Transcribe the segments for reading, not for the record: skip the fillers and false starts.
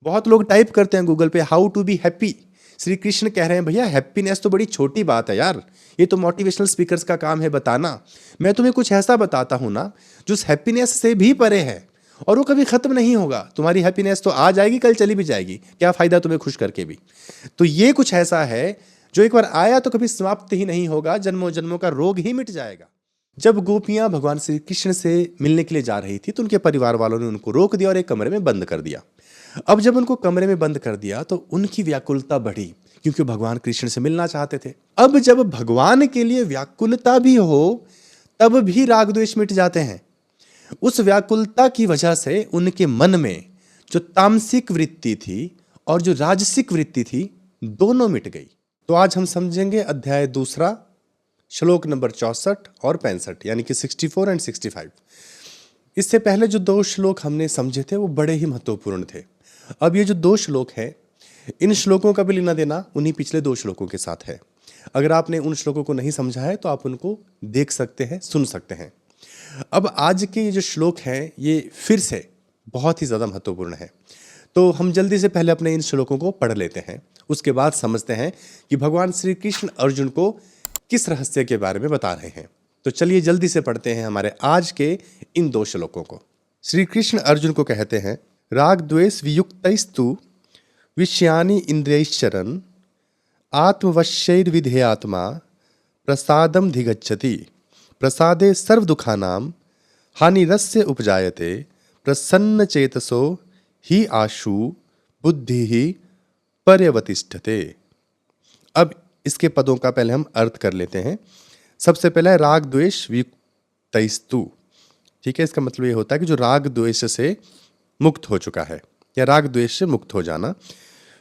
बहुत लोग टाइप करते हैं गूगल पे how to be happy. Shri Krishna कह रहे हैं भैया हैप्पीनेस तो बड़ी छोटी बात है यार, ये तो मोटिवेशनल स्पीकर्स का काम है बताना। मैं तुम्हें कुछ ऐसा बताता हूं ना जो हैप्पीनेस से भी परे है, और वो कभी खत्म नहीं होगा। तुम्हारी हैप्पीनेस तो आ जाएगी, कल चली भी जाएगी, क्या फायदा तुम्हें खुश करके भी। तो ये कुछ ऐसा है जो एक बार आया तो कभी समाप्त ही नहीं होगा, जन्मों जन्मों का रोग ही मिट जाएगा। जब गोपियां भगवान श्री कृष्ण से मिलने के लिए जा रही थी तो उनके परिवार वालों ने उनको रोक दिया और एक कमरे में बंद कर दिया। अब जब उनको कमरे में बंद कर दिया तो उनकी व्याकुलता बढ़ी, क्योंकि भगवान कृष्ण से मिलना चाहते थे। अब जब भगवान के लिए व्याकुलता भी हो तब भी राग द्वेष मिट जाते हैं। उस व्याकुलता की वजह से उनके मन में जो तामसिक वृत्ति थी और जो राजसिक वृत्ति थी दोनों मिट गई। तो आज हम समझेंगे अध्याय दूसरा, श्लोक नंबर 64 और 65, यानी कि 64 एंड 65। इससे पहले जो दो श्लोक हमने समझे थे वो बड़े ही महत्वपूर्ण थे। अब ये जो दो श्लोक हैं, इन श्लोकों का भी लेना देना उन्हीं पिछले दो श्लोकों के साथ है। अगर आपने उन श्लोकों को नहीं समझा है तो आप उनको देख सकते हैं, सुन सकते हैं। अब आज के ये जो श्लोक हैं ये फिर से बहुत ही ज़्यादा महत्वपूर्ण है। तो हम जल्दी से पहले अपने इन श्लोकों को पढ़ लेते हैं, उसके बाद समझते हैं कि भगवान श्री कृष्ण अर्जुन को किस रहस्य के बारे में बता रहे हैं। तो चलिए जल्दी से पढ़ते हैं हमारे आज के इन दो श्लोकों को। श्री कृष्ण अर्जुन को कहते हैं, राग द्वेष वियुक्तैस्तु विषयानि इंद्रियैश्चरन् आत्मवश्यैर्विधेयात्मा प्रसादम धिगच्छति प्रसादे सर्व दुखानां हानिरस्य उपजायते प्रसन्न चेतसो ही आशु बुद्धि ही पर्यवतिष्ठते। अब इसके पदों का पहले हम अर्थ कर लेते हैं। सबसे पहला है राग द्वेष वियुक्तैस्तु। ठीक है, इसका मतलब ये होता है कि जो राग द्वेष से मुक्त हो चुका है या राग द्वेष से मुक्त हो जाना।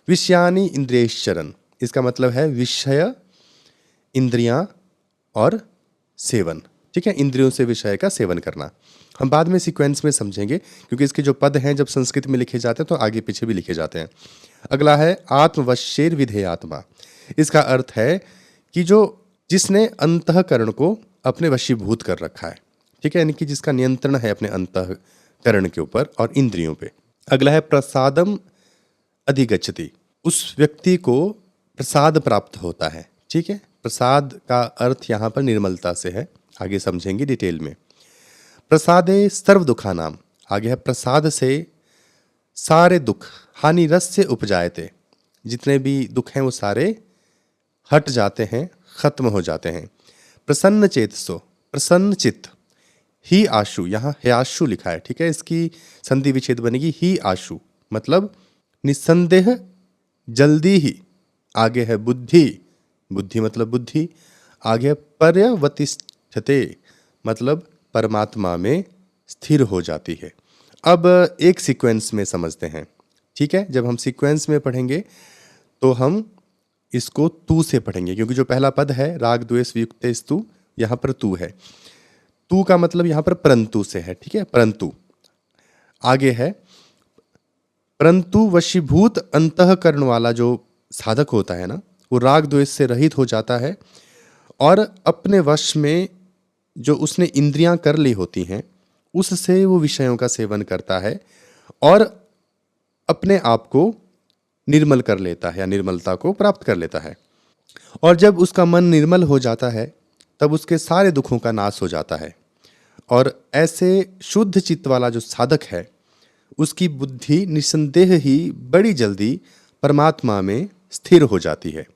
विषयानि इंद्रियैश्चरन्, इसका मतलब है विषय, इंद्रियां और सेवन। ठीक है, इंद्रियों से विषय का सेवन करना। हम बाद में सीक्वेंस में समझेंगे, क्योंकि इसके जो पद हैं जब संस्कृत में लिखे जाते हैं तो आगे पीछे भी लिखे जाते हैं। अगला है आत्मवश्येर विधेयात्मा। इसका अर्थ है कि जिसने अंतःकरण को अपने वशीभूत कर रखा है। ठीक है, यानी कि जिसका नियंत्रण है अपने अंतःकरण के ऊपर और इंद्रियों पे। अगला है प्रसादम अधिगच्छति, उस व्यक्ति को प्रसाद प्राप्त होता है। ठीक है, प्रसाद का अर्थ यहाँ पर निर्मलता से है, आगे समझेंगे डिटेल में। प्रसादे सर्व दुखानाम, आगे है प्रसाद से सारे दुख, हानि रस से उपजायते, जितने भी दुख हैं वो सारे हट जाते हैं, खत्म हो जाते हैं। प्रसन्न चेतसो, प्रसन्न चित्त, ही आशु, यहाँ है आशु लिखा है। ठीक है, इसकी संधि विच्छेद बनेगी ही आशु, मतलब निस्संदेह जल्दी ही। आगे है बुद्धि, बुद्धि मतलब बुद्धि। आगे है पर्यवतिष्ठते, मतलब परमात्मा में स्थिर हो जाती है। अब एक सीक्वेंस में समझते हैं। ठीक है, जब हम सीक्वेंस में पढ़ेंगे तो हम इसको तू से पढ़ेंगे, क्योंकि जो पहला पद है राग द्वेष वियुक्तैस्तु, यहाँ पर तू है। तू का मतलब यहाँ पर परंतु से है। ठीक है, परंतु। आगे है परंतु वशीभूत अंतःकरण वाला जो साधक होता है ना, वो राग द्वेष से रहित हो जाता है और अपने वश में जो उसने इंद्रियां कर ली होती हैं उससे वो विषयों का सेवन करता है और अपने आप को निर्मल कर लेता है या निर्मलता को प्राप्त कर लेता है। और जब उसका मन निर्मल हो जाता है तब उसके सारे दुखों का नाश हो जाता है। और ऐसे शुद्ध चित्त वाला जो साधक है उसकी बुद्धि निस्संदेह ही बड़ी जल्दी परमात्मा में स्थिर हो जाती है।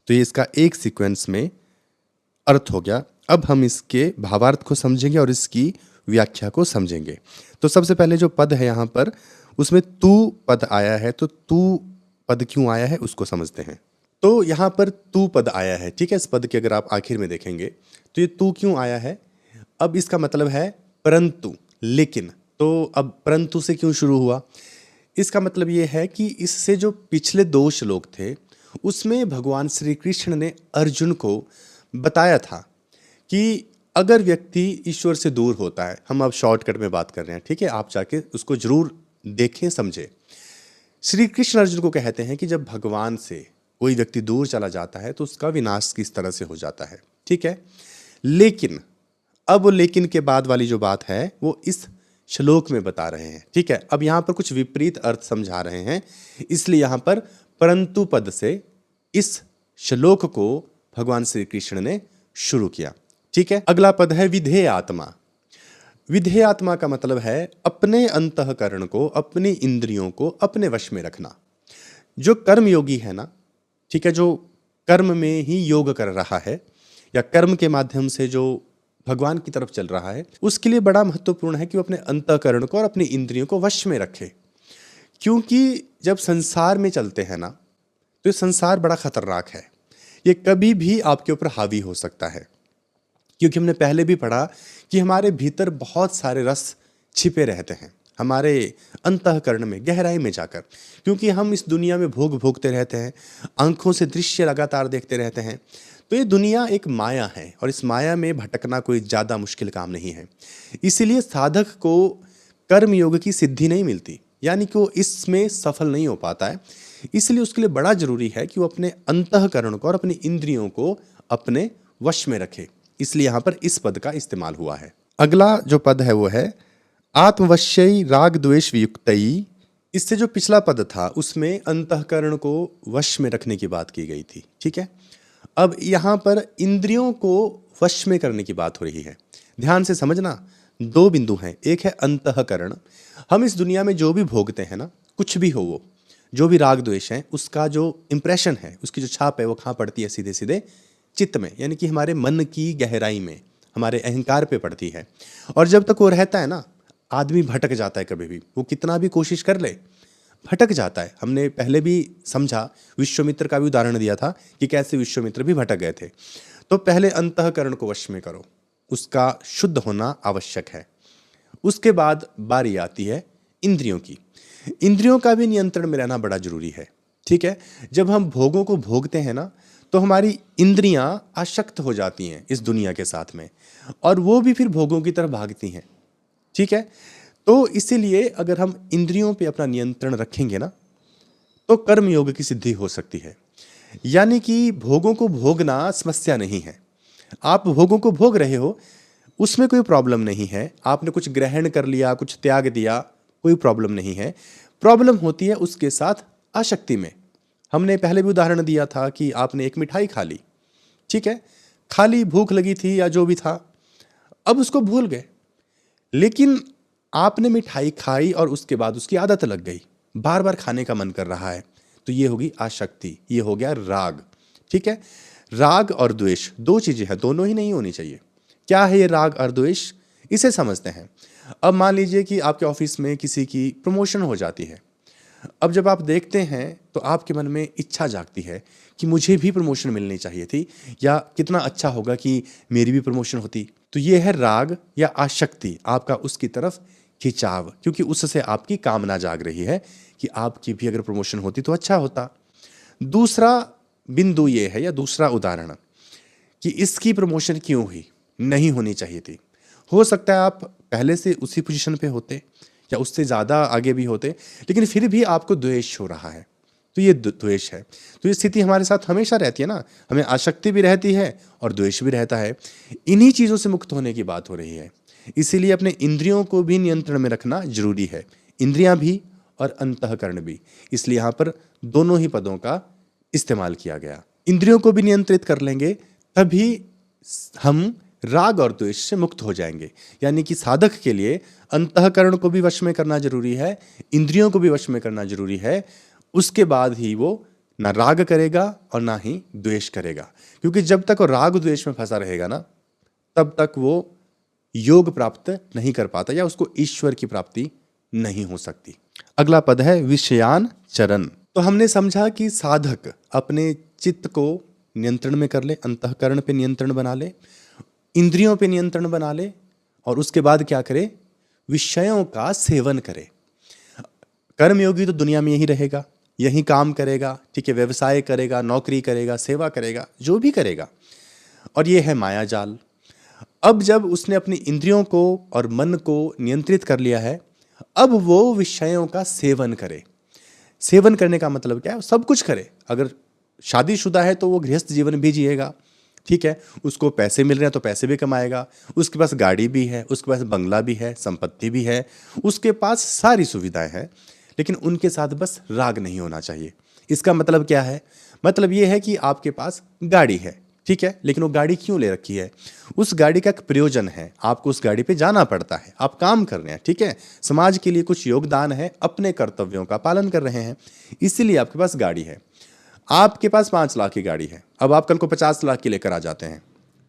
तो ये इसका एक सीक्वेंस में अर्थ हो गया। अब हम इसके भावार्थ को समझेंगे और इसकी व्याख्या को समझेंगे। तो सबसे पहले जो पद है यहाँ पर उसमें तू पद आया है, तो तू पद क्यों आया है उसको समझते हैं। तो यहाँ पर तू पद आया है। ठीक है, इस पद के अगर आप आखिर में देखेंगे तो ये तू क्यों आया है। अब इसका मतलब है परंतु, लेकिन। तो अब परंतु से क्यों शुरू हुआ, इसका मतलब ये है कि इससे जो पिछले दो श्लोक थे उसमें भगवान श्री कृष्ण ने अर्जुन को बताया था कि अगर व्यक्ति ईश्वर से दूर होता है, हम अब शॉर्टकट में बात कर रहे हैं। ठीक है, आप जाके उसको जरूर देखें, समझें। श्री कृष्ण अर्जुन को कहते हैं कि जब भगवान से कोई व्यक्ति दूर चला जाता है तो उसका विनाश किस तरह से हो जाता है। ठीक है, लेकिन अब लेकिन के बाद वाली जो बात है वो इस श्लोक में बता रहे हैं। ठीक है, अब यहाँ पर कुछ विपरीत अर्थ समझा रहे हैं, इसलिए यहाँ पर परंतु पद से इस श्लोक को भगवान श्री कृष्ण ने शुरू किया। ठीक है, अगला पद है विधेय आत्मा। विधेय आत्मा का मतलब है अपने अंतःकरण को, अपनी इंद्रियों को अपने वश में रखना। जो कर्म योगी है ना, ठीक है, जो कर्म में ही योग कर रहा है या कर्म के माध्यम से जो भगवान की तरफ चल रहा है, उसके लिए बड़ा महत्वपूर्ण है कि वो अपने अंतःकरण को और अपनी इंद्रियों को वश में रखे। क्योंकि जब संसार में चलते हैं ना, तो ये संसार बड़ा खतरनाक है, ये कभी भी आपके ऊपर हावी हो सकता है। क्योंकि हमने पहले भी पढ़ा कि हमारे भीतर बहुत सारे रस छिपे रहते हैं, हमारे अंतःकरण में, गहराई में जाकर। क्योंकि हम इस दुनिया में भोगते रहते हैं, आंखों से दृश्य लगातार देखते रहते हैं, तो ये दुनिया एक माया है और इस माया में भटकना कोई ज़्यादा मुश्किल काम नहीं है। इसीलिए साधक को कर्म योग की सिद्धि नहीं मिलती, यानी कि वो इसमें सफल नहीं हो पाता है। इसलिए उसके लिए बड़ा जरूरी है कि वो अपने अंतःकरण को और अपनी इंद्रियों को अपने वश में रखे। इसलिए यहाँ पर इस पद का इस्तेमाल हुआ है। अगला जो पद है वो है आत्मवश्यई राग द्वेष वियुक्तई। इससे जो पिछला पद था उसमें अंतःकरण को वश में रखने की बात की गई थी। ठीक है, अब यहाँ पर इंद्रियों को वश में करने की बात हो रही है। ध्यान से समझना, दो बिंदु हैं। एक है अंतःकरण, हम इस दुनिया में जो भी भोगते हैं ना, कुछ भी हो वो, जो भी राग द्वेष है, उसका जो इम्प्रेशन है, उसकी जो छाप है, वो कहाँ पड़ती है? सीधे सीधे चित्त में, यानी कि हमारे मन की गहराई में, हमारे अहंकार पे पड़ती है। और जब तक वो रहता है ना, आदमी भटक जाता है। कभी भी वो कितना भी कोशिश कर ले, भटक जाता है। हमने पहले भी समझा, विश्वामित्र का भी उदाहरण दिया था कि कैसे विश्वामित्र भी भटक गए थे। तो पहले अंतःकरण को वश में करो, उसका शुद्ध होना आवश्यक है। उसके बाद बारी आती है इंद्रियों की। इंद्रियों का भी नियंत्रण में रहना बड़ा जरूरी है। ठीक है, जब हम भोगों को भोगते हैं ना, तो हमारी इंद्रियां आसक्त हो जाती हैं इस दुनिया के साथ में, और वो भी फिर भोगों की तरफ भागती हैं। ठीक है, तो इसीलिए अगर हम इंद्रियों पे अपना नियंत्रण रखेंगे ना, तो कर्म योग की सिद्धि हो सकती है। यानी कि भोगों को भोगना समस्या नहीं है। आप भोगों को भोग रहे हो, उसमें कोई प्रॉब्लम नहीं है। आपने कुछ ग्रहण कर लिया, कुछ त्याग दिया, कोई प्रॉब्लम नहीं है। प्रॉब्लम होती है उसके साथ आसक्ति में। हमने पहले भी उदाहरण दिया था कि आपने एक मिठाई खा ली, ठीक है, खाली भूख लगी थी या जो भी था, अब उसको भूल गए, लेकिन आपने मिठाई खाई और उसके बाद उसकी आदत लग गई, बार बार खाने का मन कर रहा है, तो ये होगी आसक्ति, ये हो गया राग। ठीक है, राग और द्वेष दो चीजें हैं, दोनों ही नहीं होनी चाहिए। क्या है ये राग और द्वेष? इसे समझते हैं। अब मान लीजिए कि आपके ऑफिस में किसी की प्रमोशन हो जाती है। अब जब आप देखते हैं तो आपके मन में इच्छा जागती है कि मुझे भी प्रमोशन मिलनी चाहिए थी, या कितना अच्छा होगा कि मेरी भी प्रमोशन होती। तो ये है राग या आसक्ति, आपका उसकी तरफ खिंचाव, क्योंकि उससे आपकी कामना जाग रही है कि आपकी भी अगर प्रमोशन होती तो अच्छा होता। दूसरा बिंदु ये है, या दूसरा उदाहरण, कि इसकी प्रमोशन क्यों हुई, नहीं होनी चाहिए थी। हो सकता है आप पहले से उसी पोजीशन पे होते या उससे ज़्यादा आगे भी होते, लेकिन फिर भी आपको द्वेष हो रहा है, तो ये द्वेष है। तो ये स्थिति हमारे साथ हमेशा रहती है ना, हमें आसक्ति भी रहती है और द्वेष भी रहता है। इन्हीं चीज़ों से मुक्त होने की बात हो रही है। इसीलिए अपने इंद्रियों को भी नियंत्रण में रखना जरूरी है, इंद्रियां भी और अंतःकरण भी। इसलिए यहाँ पर दोनों ही पदों का इस्तेमाल किया गया। इंद्रियों को भी नियंत्रित कर लेंगे तभी हम राग और द्वेष से मुक्त हो जाएंगे। यानी कि साधक के लिए अंतःकरण को भी वश में करना जरूरी है, इंद्रियों को भी वश में करना जरूरी है। उसके बाद ही वो ना राग करेगा और ना ही द्वेष करेगा, क्योंकि जब तक वो राग द्वेष में फंसा रहेगा ना, तब तक वो योग प्राप्त नहीं कर पाता या उसको ईश्वर की प्राप्ति नहीं हो सकती। अगला पद है विषयान चरण। तो हमने समझा कि साधक अपने चित्त को नियंत्रण में कर ले, अंतःकरण पे नियंत्रण बना ले, इंद्रियों पे नियंत्रण बना ले, और उसके बाद क्या करे? विषयों का सेवन करे। कर्मयोगी तो दुनिया में यही रहेगा, यही काम करेगा, ठीक है, व्यवसाय करेगा, नौकरी करेगा, सेवा करेगा, जो भी करेगा, और ये है माया जाल। अब जब उसने अपनी इंद्रियों को और मन को नियंत्रित कर लिया है, अब वो विषयों का सेवन करे। सेवन करने का मतलब क्या है? सब कुछ करे। अगर शादीशुदा है तो वो गृहस्थ जीवन भी जिएगा, ठीक है, उसको पैसे मिल रहे हैं तो पैसे भी कमाएगा, उसके पास गाड़ी भी है, उसके पास बंगला भी है, संपत्ति भी है, उसके पास सारी सुविधाएं हैं, लेकिन उनके साथ बस राग नहीं होना चाहिए। इसका मतलब क्या है? मतलब ये है कि आपके पास गाड़ी है, ठीक है, लेकिन वो गाड़ी क्यों ले रखी है? उस गाड़ी का एक प्रयोजन है, आपको उस गाड़ी पे जाना पड़ता है, आप काम कर रहे हैं, ठीक है, समाज के लिए कुछ योगदान है, अपने कर्तव्यों का पालन कर रहे हैं, इसीलिए आपके पास गाड़ी है। आपके पास 5 लाख की गाड़ी है, अब आप कल को 50 लाख की लेकर आ जाते हैं,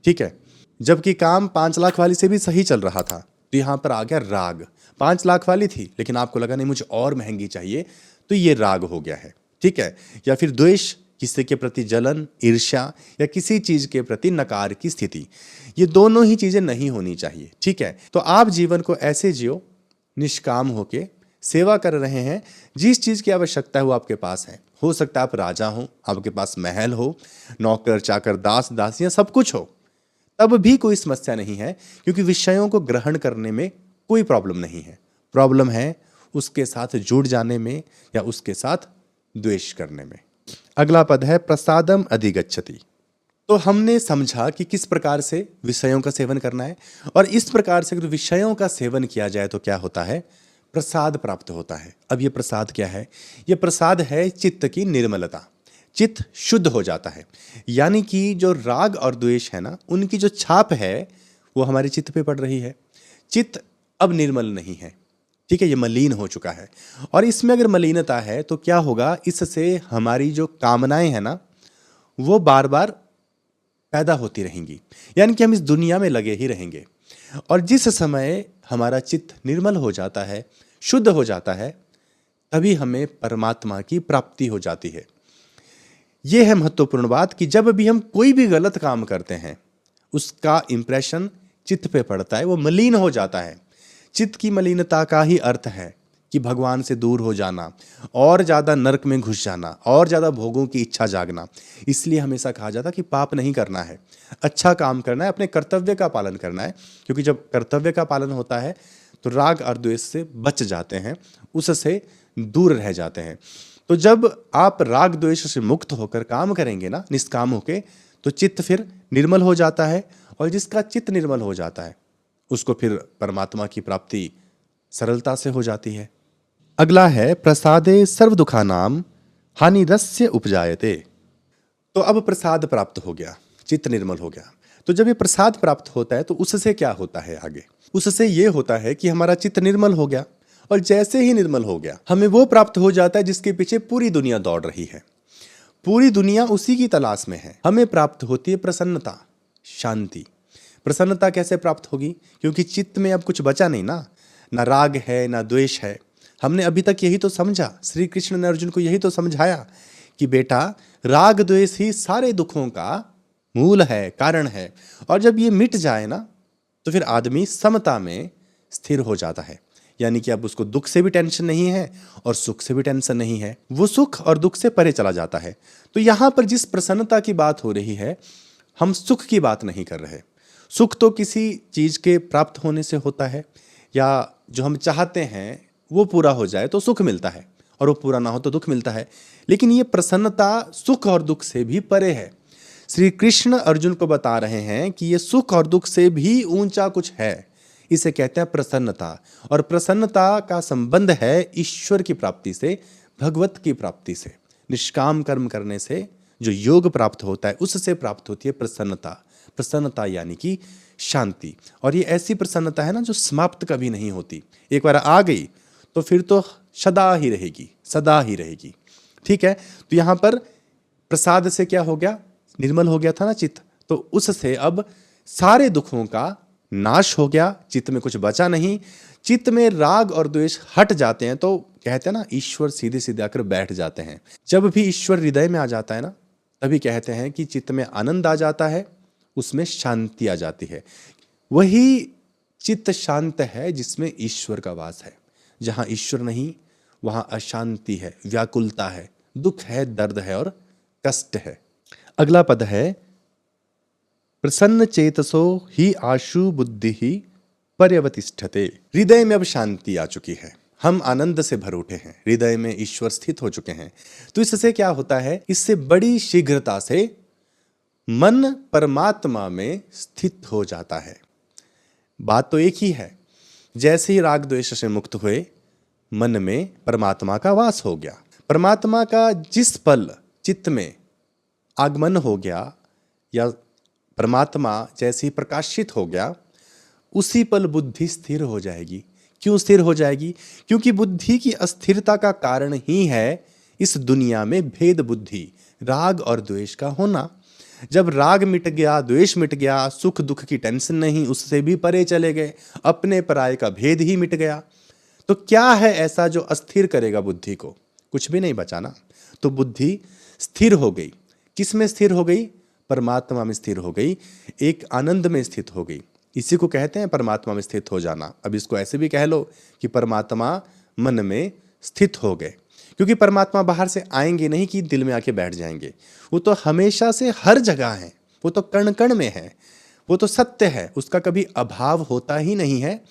ठीक है, जबकि काम 5 लाख वाली से भी सही चल रहा था, तो यहाँ पर आ गया राग। 5 लाख वाली थी लेकिन आपको लगा नहीं मुझे और महंगी चाहिए, तो ये राग हो गया है, ठीक है। या फिर द्वेष, किसी के प्रति जलन, ईर्ष्या या किसी चीज के प्रति नकार की स्थिति, ये दोनों ही चीजें नहीं होनी चाहिए, ठीक है। तो आप जीवन को ऐसे जियो, निष्काम होके सेवा कर रहे हैं, जिस चीज की आवश्यकता है वो आपके पास है। हो सकता है आप राजा हो, आपके पास महल हो, नौकर चाकर दास दासियां सब कुछ हो, तब भी कोई समस्या नहीं है, क्योंकि विषयों को ग्रहण करने में कोई प्रॉब्लम नहीं है। प्रॉब्लम है उसके साथ जुड़ जाने में या उसके साथ द्वेष करने में। अगला पद है प्रसादम अधिगच्छति। तो हमने समझा कि किस प्रकार से विषयों का सेवन करना है, और इस प्रकार से अगर विषयों का सेवन किया जाए तो क्या होता है? प्रसाद प्राप्त होता है। अब ये प्रसाद क्या है? ये प्रसाद है चित्त की निर्मलता, चित्त शुद्ध हो जाता है। यानी कि जो राग और द्वेष है ना, उनकी जो छाप है वो हमारे चित्त पे पड़ रही है। चित्त अब निर्मल नहीं है, ठीक है, ये मलिन हो चुका है। और इसमें अगर मलिनता है तो क्या होगा? इससे हमारी जो कामनाएं हैं ना, वो बार बार पैदा होती रहेंगी, यानी कि हम इस दुनिया में लगे ही रहेंगे। और जिस समय हमारा चित्त निर्मल हो जाता है, शुद्ध हो जाता है, तभी हमें परमात्मा की प्राप्ति हो जाती है। यह है महत्वपूर्ण बात कि जब भी हम कोई भी गलत काम करते हैं, उसका इंप्रेशन चित्त पे पड़ता है, वो मलिन हो जाता है। चित्त की मलिनता का ही अर्थ है कि भगवान से दूर हो जाना, और ज़्यादा नरक में घुस जाना, और ज़्यादा भोगों की इच्छा जागना। इसलिए हमेशा कहा जाता है कि पाप नहीं करना है, अच्छा काम करना है, अपने कर्तव्य का पालन करना है, क्योंकि जब कर्तव्य का पालन होता है तो राग और द्वेष से बच जाते हैं, उससे दूर रह जाते हैं। तो जब आप राग द्वेष से मुक्त होकर काम करेंगे ना, निष्काम होके, तो चित्त फिर निर्मल हो जाता है, और जिसका चित्त निर्मल हो जाता है उसको फिर परमात्मा की प्राप्ति सरलता से हो जाती है। अगला है प्रसादे सर्व दुखानाम हानि रस्य उपजायते। तो अब प्रसाद प्राप्त हो गया, चित्त निर्मल हो गया। तो जब ये प्रसाद प्राप्त होता है तो उससे क्या होता है आगे? उससे ये होता है कि हमारा चित्त निर्मल हो गया, और जैसे ही निर्मल हो गया हमें वो प्राप्त हो जाता है जिसके पीछे पूरी दुनिया दौड़ रही है। पूरी दुनिया उसी की तलाश में है। हमें प्राप्त होती है प्रसन्नता, शांति। प्रसन्नता कैसे प्राप्त होगी? क्योंकि चित्त में अब कुछ बचा नहीं ना, ना राग है ना द्वेष है। हमने अभी तक यही तो समझा, श्री कृष्ण ने अर्जुन को यही तो समझाया कि बेटा, राग द्वेष ही सारे दुखों का मूल है, कारण है। और जब ये मिट जाए ना, तो फिर आदमी समता में स्थिर हो जाता है। यानी कि अब उसको दुख से भी टेंशन नहीं है और सुख से भी टेंशन नहीं है, वो सुख और दुख से परे चला जाता है। तो यहाँ पर जिस प्रसन्नता की बात हो रही है, हम सुख की बात नहीं कर रहे। सुख तो किसी चीज के प्राप्त होने से होता है, या जो हम चाहते हैं वो पूरा हो जाए तो सुख मिलता है, और वो पूरा ना हो तो दुख मिलता है। लेकिन ये प्रसन्नता सुख और दुख से भी परे है। श्री कृष्ण अर्जुन को बता रहे हैं कि ये सुख और दुख से भी ऊंचा कुछ है, इसे कहते हैं प्रसन्नता। और प्रसन्नता का संबंध है ईश्वर की प्राप्ति से, भगवत की प्राप्ति से। निष्काम कर्म करने से जो योग प्राप्त होता है, उससे प्राप्त होती है प्रसन्नता। प्रसन्नता यानी कि शांति। और ये ऐसी प्रसन्नता है ना जो समाप्त कभी नहीं होती। एक बार आ गई तो फिर तो सदा ही रहेगी, सदा ही रहेगी, ठीक है। तो यहाँ पर प्रसाद से क्या हो गया? निर्मल हो गया था ना चित्त, तो उससे अब सारे दुखों का नाश हो गया, चित्त में कुछ बचा नहीं। चित्त में राग और द्वेष हट जाते हैं, तो कहते हैं ना, ईश्वर सीधे सीधे आकर बैठ जाते हैं। जब भी ईश्वर हृदय में आ जाता है ना, तभी कहते हैं कि चित्त में आनंद आ जाता है, उसमें शांति आ जाती है। वही चित्त शांत है जिसमें ईश्वर का वास है। जहां ईश्वर नहीं, वहां अशांति है, व्याकुलता है, दुख है, दर्द है और कष्ट है। अगला पद है प्रसन्न चेतसो ही आशु बुद्धि ही पर्यवतिष्ठते। हृदय में अब शांति आ चुकी है, हम आनंद से भर उठे हैं, हृदय में ईश्वर स्थित हो चुके हैं। तो इससे क्या होता है? इससे बड़ी शीघ्रता से मन परमात्मा में स्थित हो जाता है। बात तो एक ही है। जैसे ही राग द्वेष से मुक्त हुए, मन में परमात्मा का वास हो गया। परमात्मा का जिस पल चित्त में आगमन हो गया या परमात्मा जैसे ही प्रकाशित हो गया, उसी पल बुद्धि स्थिर हो जाएगी। क्यों स्थिर हो जाएगी? क्योंकि बुद्धि की अस्थिरता का कारण ही है इस दुनिया में भेद बुद्धि, राग और द्वेष का होना। जब राग मिट गया, द्वेष मिट गया, सुख दुख की टेंशन नहीं, उससे भी परे चले गए, अपने पराये का भेद ही मिट गया, तो क्या है ऐसा जो अस्थिर करेगा बुद्धि को? कुछ भी नहीं बचा ना। तो बुद्धि स्थिर हो गई। किस में स्थिर हो गई? परमात्मा में स्थिर हो गई, एक आनंद में स्थित हो गई। इसी को कहते हैं परमात्मा में स्थित हो जाना। अब इसको ऐसे भी कह लो कि परमात्मा मन में स्थित हो गए, क्योंकि परमात्मा बाहर से आएंगे नहीं कि दिल में आके बैठ जाएंगे। वो तो हमेशा से हर जगह है, वो तो कण कण में है, वो तो सत्य है, उसका कभी अभाव होता ही नहीं है।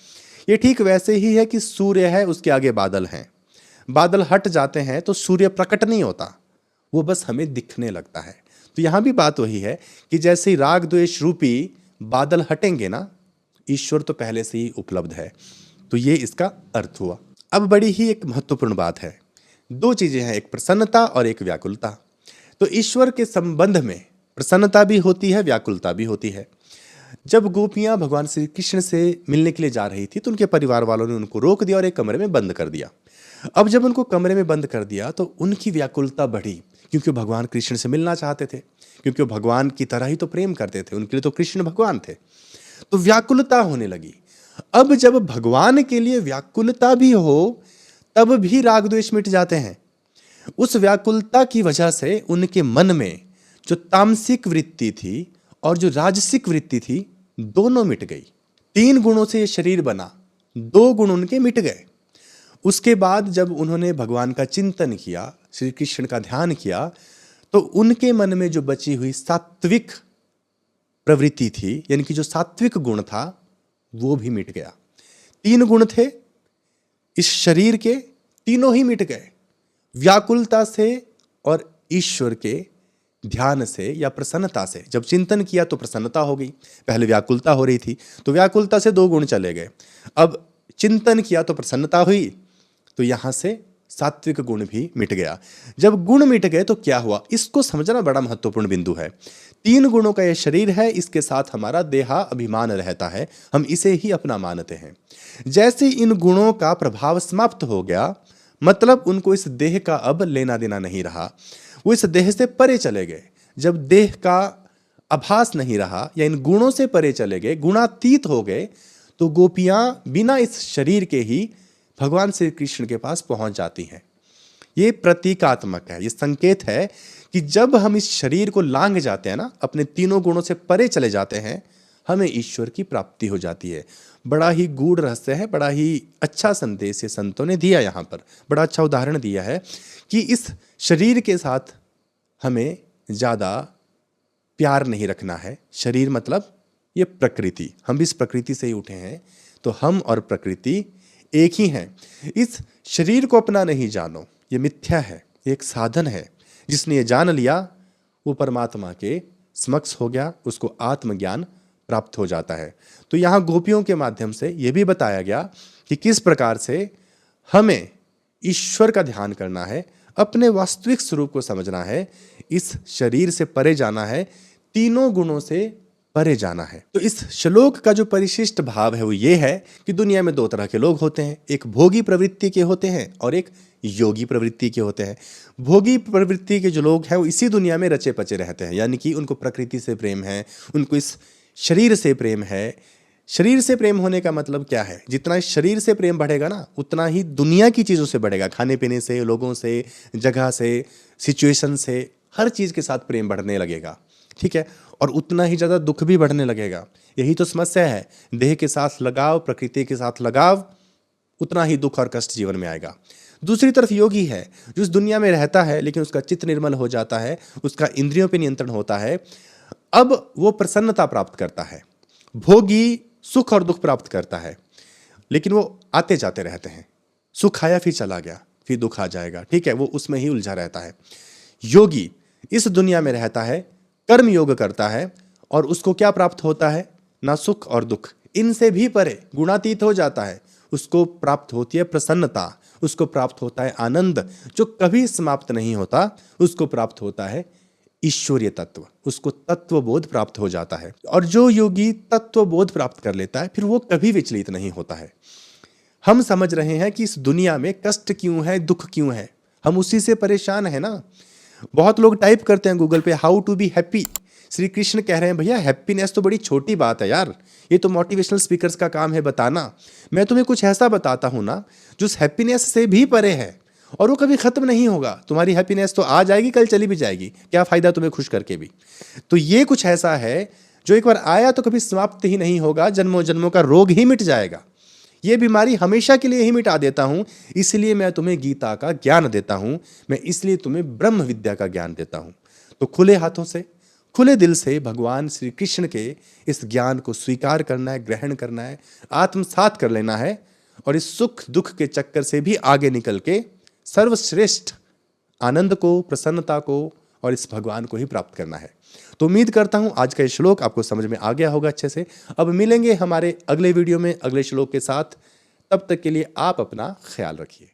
ये ठीक वैसे ही है कि सूर्य है, उसके आगे बादल हैं, बादल हट जाते हैं तो सूर्य प्रकट नहीं होता, वो बस हमें दिखने लगता है। तो यहां भी बात वही है कि जैसे ही राग द्वेष रूपी बादल हटेंगे ना, ईश्वर तो पहले से ही उपलब्ध है। तो ये इसका अर्थ हुआ। अब बड़ी ही एक महत्वपूर्ण बात है, दो चीजें हैं, एक प्रसन्नता और एक व्याकुलता। तो ईश्वर के संबंध में प्रसन्नता भी होती है, व्याकुलता भी होती है। जब गोपियां भगवान श्री कृष्ण से मिलने के लिए जा रही थी तो उनके परिवार वालों ने उनको रोक दिया और एक कमरे में बंद कर दिया। अब जब उनको कमरे में बंद कर दिया तो उनकी व्याकुलता बढ़ी, क्योंकि वो भगवान कृष्ण से मिलना चाहते थे, क्योंकि वो भगवान की तरह ही तो प्रेम करते थे, उनके लिए तो कृष्ण भगवान थे। तो व्याकुलता होने लगी। अब जब भगवान के लिए व्याकुलता भी हो, तब भी राग द्वेष मिट जाते हैं। उस व्याकुलता की वजह से उनके मन में जो तामसिक वृत्ति थी और जो राजसिक वृत्ति थी, दोनों मिट गई। 3 गुणों से ये शरीर बना, 2 गुण उनके मिट गए। उसके बाद जब उन्होंने भगवान का चिंतन किया, श्री कृष्ण का ध्यान किया, तो उनके मन में जो बची हुई सात्विक प्रवृत्ति थी, यानी कि जो सात्विक गुण था, वो भी मिट गया। 3 गुण थे इस शरीर के, तीनों ही मिट गए। व्याकुलता से और ईश्वर के ध्यान से या प्रसन्नता से। जब चिंतन किया तो प्रसन्नता हो गई, पहले व्याकुलता हो रही थी, तो व्याकुलता से 2 गुण चले गए। अब चिंतन किया तो प्रसन्नता हुई, तो यहां से सात्विक गुण भी मिट गया। जब गुण मिट गए तो क्या हुआ, इसको समझना बड़ा महत्वपूर्ण बिंदु है। 3 गुणों का यह शरीर है, इसके साथ हमारा देहा अभिमान रहता है, हम इसे ही अपना मानते हैं। जैसे इन गुणों का प्रभाव समाप्त हो गया, मतलब उनको इस देह का अब लेना देना नहीं रहा, वो इस देह से परे चले गए। जब देह का आभास नहीं रहा या इन गुणों से परे चले गए, गुणातीत हो गए, तो गोपियां बिना इस शरीर के ही भगवान श्री कृष्ण के पास पहुंच जाती हैं। ये प्रतीकात्मक है, ये संकेत है कि जब हम इस शरीर को लांघ जाते हैं ना, अपने तीनों गुणों से परे चले जाते हैं, हमें ईश्वर की प्राप्ति हो जाती है। बड़ा ही गूढ़ रहस्य है, बड़ा ही अच्छा संदेश ये संतों ने दिया। यहाँ पर बड़ा अच्छा उदाहरण दिया है कि इस शरीर के साथ हमें ज़्यादा प्यार नहीं रखना है। शरीर मतलब ये प्रकृति, हम इस प्रकृति से ही उठे हैं, तो हम और प्रकृति एक ही हैं। इस शरीर को अपना नहीं जानो, ये मिथ्या है, ये एक साधन है। जिसने ये जान लिया वो परमात्मा के समक्ष हो गया, उसको आत्मज्ञान प्राप्त हो जाता है। तो यहाँ गोपियों के माध्यम से ये भी बताया गया कि किस प्रकार से हमें ईश्वर का ध्यान करना है, अपने वास्तविक स्वरूप को समझना है, इस शरीर से परे जाना है, तीनों गुणों से परे जाना है। तो इस श्लोक का जो परिशिष्ट भाव है वो ये है कि दुनिया में 2 तरह के लोग होते हैं, एक भोगी प्रवृत्ति के होते हैं और एक योगी प्रवृत्ति के होते हैं। भोगी प्रवृत्ति के जो लोग हैं वो इसी दुनिया में रचे पचे रहते हैं, यानी कि उनको प्रकृति से प्रेम है, उनको इस शरीर से प्रेम है। शरीर से प्रेम होने का मतलब क्या है, जितना शरीर से प्रेम बढ़ेगा ना, उतना ही दुनिया की चीज़ों से बढ़ेगा, खाने पीने से, लोगों से, जगह से, सिचुएशन से, हर चीज़ के साथ प्रेम बढ़ने लगेगा, ठीक है। और उतना ही ज़्यादा दुख भी बढ़ने लगेगा। यही तो समस्या है, देह के साथ लगाव, प्रकृति के साथ लगाव, उतना ही दुख और कष्ट जीवन में आएगा। दूसरी तरफ योगी है जो इस दुनिया में रहता है लेकिन उसका चित्त निर्मल हो जाता है, उसका इंद्रियों पर नियंत्रण होता है, अब वो प्रसन्नता प्राप्त करता है। भोगी सुख और दुख प्राप्त करता है, लेकिन वो आते जाते रहते हैं, सुख आया फिर चला गया, फिर दुख आ जाएगा, ठीक है, वो उसमें ही उलझा रहता है। योगी इस दुनिया में रहता है, कर्म योग करता है और उसको क्या प्राप्त होता है? ना सुख और दुख, इनसे भी परे गुणातीत हो जाता है। उसको प्राप्त होती है प्रसन्नता, उसको प्राप्त होता है आनंद जो कभी समाप्त नहीं होता, उसको प्राप्त होता है ईश्वरीय तत्व, उसको तत्वबोध प्राप्त हो जाता है। और जो योगी तत्वबोध प्राप्त कर लेता है फिर वो कभी विचलित नहीं होता है। हम समझ रहे हैं कि इस दुनिया में कष्ट क्यों है, दुख क्यों है, हम उसी से परेशान है ना। बहुत लोग टाइप करते हैं गूगल पे how to be happy. Shri Krishna कह रहे हैं भैया हैप्पीनेस तो बड़ी छोटी बात है यार, ये तो मोटिवेशनल स्पीकर्स का काम है बताना। मैं तुम्हें कुछ ऐसा बताता हूं ना जो हैप्पीनेस से भी परे है और वो कभी खत्म नहीं होगा। तुम्हारी हैप्पीनेस तो आ जाएगी, कल चली भी जाएगी, क्या फायदा तुम्हें खुश करके भी। तो ये कुछ ऐसा है जो एक बार आया तो कभी समाप्त ही नहीं होगा, जन्मों जन्मों का रोग ही मिट जाएगा। ये बीमारी हमेशा के लिए ही मिटा देता हूं, इसलिए मैं तुम्हें गीता का ज्ञान देता हूं, मैं इसलिए तुम्हें ब्रह्म विद्या का ज्ञान देता हूं। तो खुले हाथों से, खुले दिल से भगवान श्री कृष्ण के इस ज्ञान को स्वीकार करना है, ग्रहण करना है, आत्मसात कर लेना है और इस सुख दुख के चक्कर से भी आगे निकल के सर्वश्रेष्ठ आनंद को, प्रसन्नता को और इस भगवान को ही प्राप्त करना है। तो उम्मीद करता हूं आज का ये श्लोक आपको समझ में आ गया होगा अच्छे से। अब मिलेंगे हमारे अगले वीडियो में अगले श्लोक के साथ, तब तक के लिए आप अपना ख्याल रखिए।